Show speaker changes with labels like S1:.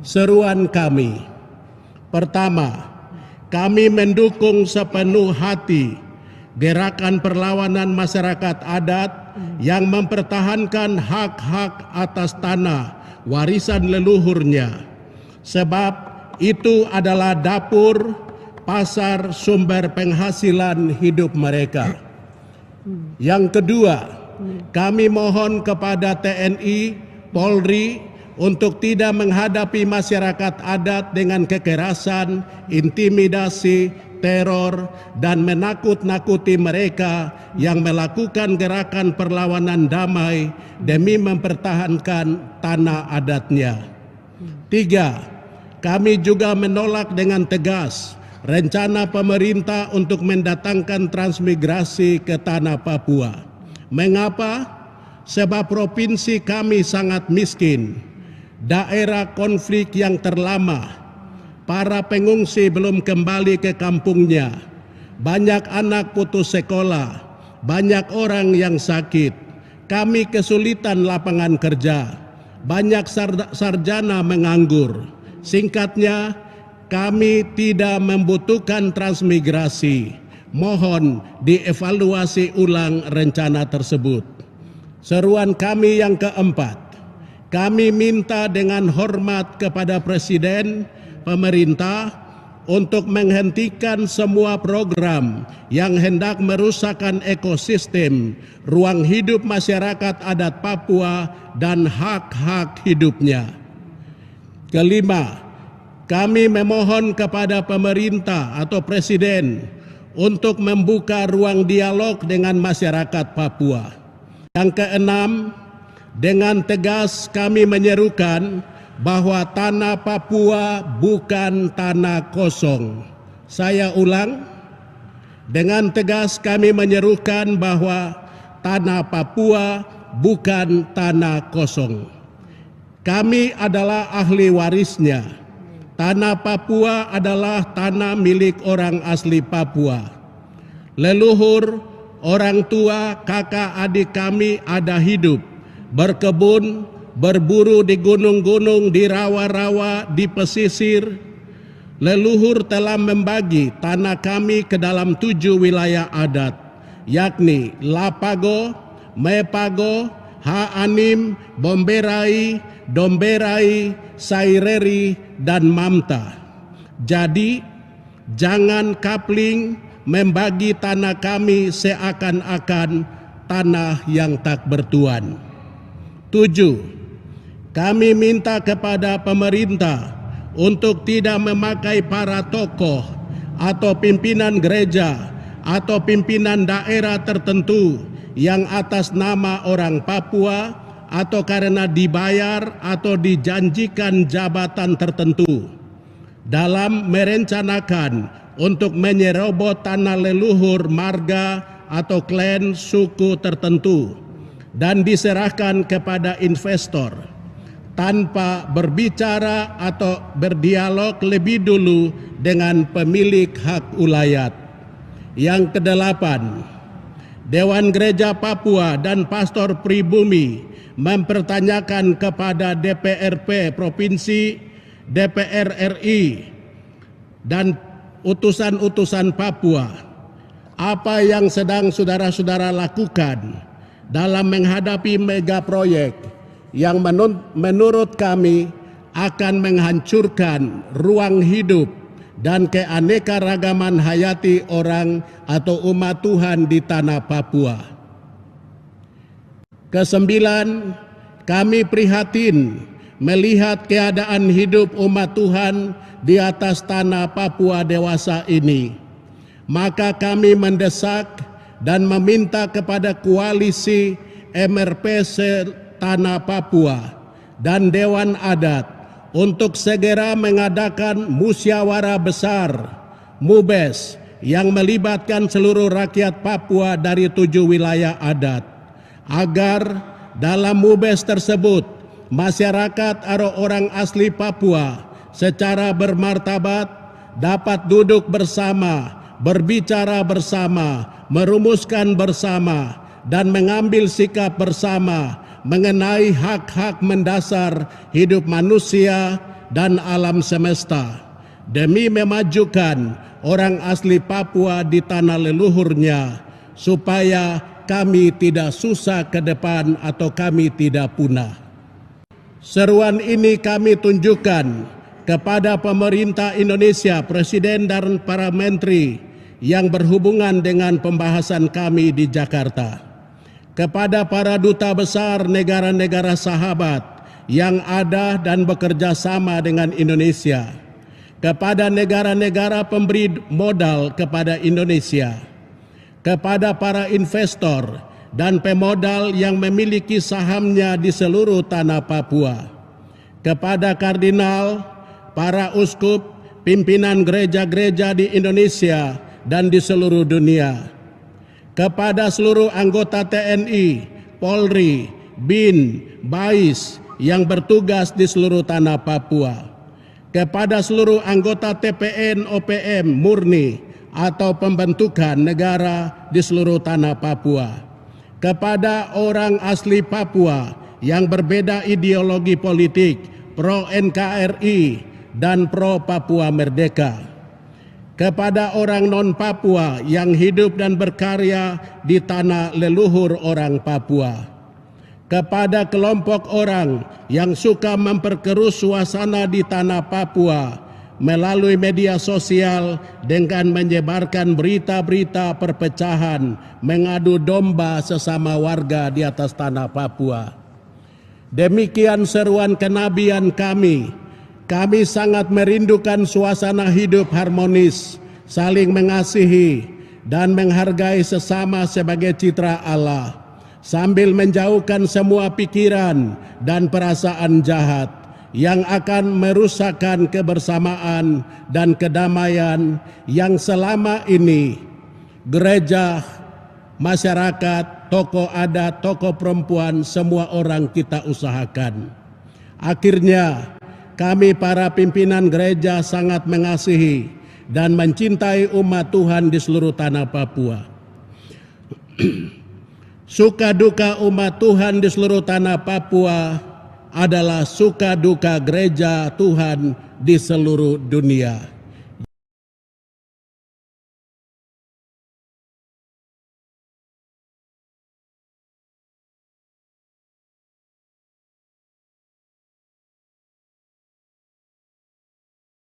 S1: Seruan kami, pertama, kami mendukung sepenuh hati gerakan perlawanan masyarakat adat yang mempertahankan hak-hak atas tanah warisan leluhurnya, sebab itu adalah dapur, pasar, sumber penghasilan hidup mereka. Yang kedua, kami mohon kepada TNI, Polri untuk tidak menghadapi masyarakat adat dengan kekerasan, intimidasi, teror, dan menakut-nakuti mereka yang melakukan gerakan perlawanan damai demi mempertahankan tanah adatnya. Tiga, kami juga menolak dengan tegas rencana pemerintah untuk mendatangkan transmigrasi ke tanah Papua. Mengapa? Sebab provinsi kami sangat miskin, daerah konflik yang terlama, para pengungsi belum kembali ke kampungnya, banyak anak putus sekolah, banyak orang yang sakit, kami kesulitan lapangan kerja, banyak sarjana menganggur. Singkatnya, kami tidak membutuhkan transmigrasi. Mohon dievaluasi ulang rencana tersebut. Seruan kami yang keempat, kami minta dengan hormat kepada Presiden, pemerintah untuk menghentikan semua program yang hendak merusakkan ekosistem, ruang hidup masyarakat adat Papua dan hak-hak hidupnya. Kelima, kami memohon kepada pemerintah atau Presiden untuk membuka ruang dialog dengan masyarakat Papua. Yang keenam, dengan tegas kami menyerukan bahwa tanah Papua bukan tanah kosong. Saya ulang, dengan tegas kami menyerukan bahwa tanah Papua bukan tanah kosong. Kami adalah ahli warisnya. Tanah Papua adalah tanah milik orang asli Papua. Leluhur, orang tua, kakak, adik kami ada hidup, berkebun, berburu di gunung-gunung, di rawa-rawa, di pesisir. Leluhur telah membagi tanah kami ke dalam 7 wilayah adat, yakni Lapago, Mepago, Haanim, Bomberai, Domberai, Saireri, dan Mamta. Jadi, jangan kapling membagi tanah kami seakan-akan tanah yang tak bertuan. 7. Kami minta kepada pemerintah untuk tidak memakai para tokoh atau pimpinan gereja atau pimpinan daerah tertentu yang atas nama orang Papua atau karena dibayar atau dijanjikan jabatan tertentu dalam merencanakan untuk menyerobot tanah leluhur marga atau klan suku tertentu dan diserahkan kepada investor tanpa berbicara atau berdialog lebih dulu dengan pemilik hak ulayat. Yang kedelapan, Dewan Gereja Papua dan Pastor Pribumi mempertanyakan kepada DPRP Provinsi, DPR RI, dan utusan-utusan Papua, apa yang sedang saudara-saudara lakukan dalam menghadapi mega proyek yang menurut kami akan menghancurkan ruang hidup dan keanekaragaman hayati orang atau umat Tuhan di tanah Papua. Kesembilan, kami prihatin melihat keadaan hidup umat Tuhan di atas tanah Papua dewasa ini. Maka kami mendesak dan meminta kepada koalisi MRPC Tanah Papua dan Dewan Adat untuk segera mengadakan musyawarah besar MUBES yang melibatkan seluruh rakyat Papua dari 7 wilayah adat, agar dalam MUBES tersebut masyarakat atau orang asli Papua secara bermartabat dapat duduk bersama, berbicara bersama, merumuskan bersama, dan mengambil sikap bersama mengenai hak-hak mendasar hidup manusia, dan alam semesta demi memajukan orang asli Papua di tanah leluhurnya, supaya kami tidak susah ke depan atau kami tidak punah. Seruan ini kami tunjukkan kepada pemerintah Indonesia, Presiden dan para menteri yang berhubungan dengan pembahasan kami di Jakarta, kepada para duta besar negara-negara sahabat yang ada dan bekerja sama dengan Indonesia, kepada negara-negara pemberi modal kepada Indonesia, kepada para investor dan pemodal yang memiliki sahamnya di seluruh tanah Papua, kepada kardinal, para uskup, pimpinan gereja-gereja di Indonesia dan di seluruh dunia, kepada seluruh anggota TNI, Polri, BIN, BAIS yang bertugas di seluruh tanah Papua, kepada seluruh anggota TPN OPM murni atau pembentukan negara di seluruh tanah Papua, kepada orang asli Papua yang berbeda ideologi politik, pro NKRI dan pro Papua Merdeka, kepada orang non-Papua yang hidup dan berkarya di tanah leluhur orang Papua, kepada kelompok orang yang suka memperkeruh suasana di tanah Papua melalui media sosial dengan menyebarkan berita-berita perpecahan, mengadu domba sesama warga di atas tanah Papua. Demikian seruan kenabian kami. Kami sangat merindukan suasana hidup harmonis, saling mengasihi dan menghargai sesama sebagai citra Allah, sambil menjauhkan semua pikiran dan perasaan jahat yang akan merusakkan kebersamaan dan kedamaian yang selama ini gereja, masyarakat, tokoh adat, tokoh perempuan, semua orang kita usahakan. Akhirnya kami para pimpinan gereja sangat mengasihi dan mencintai umat Tuhan di seluruh tanah Papua. Suka duka umat Tuhan di seluruh tanah Papua adalah suka duka gereja Tuhan di seluruh dunia.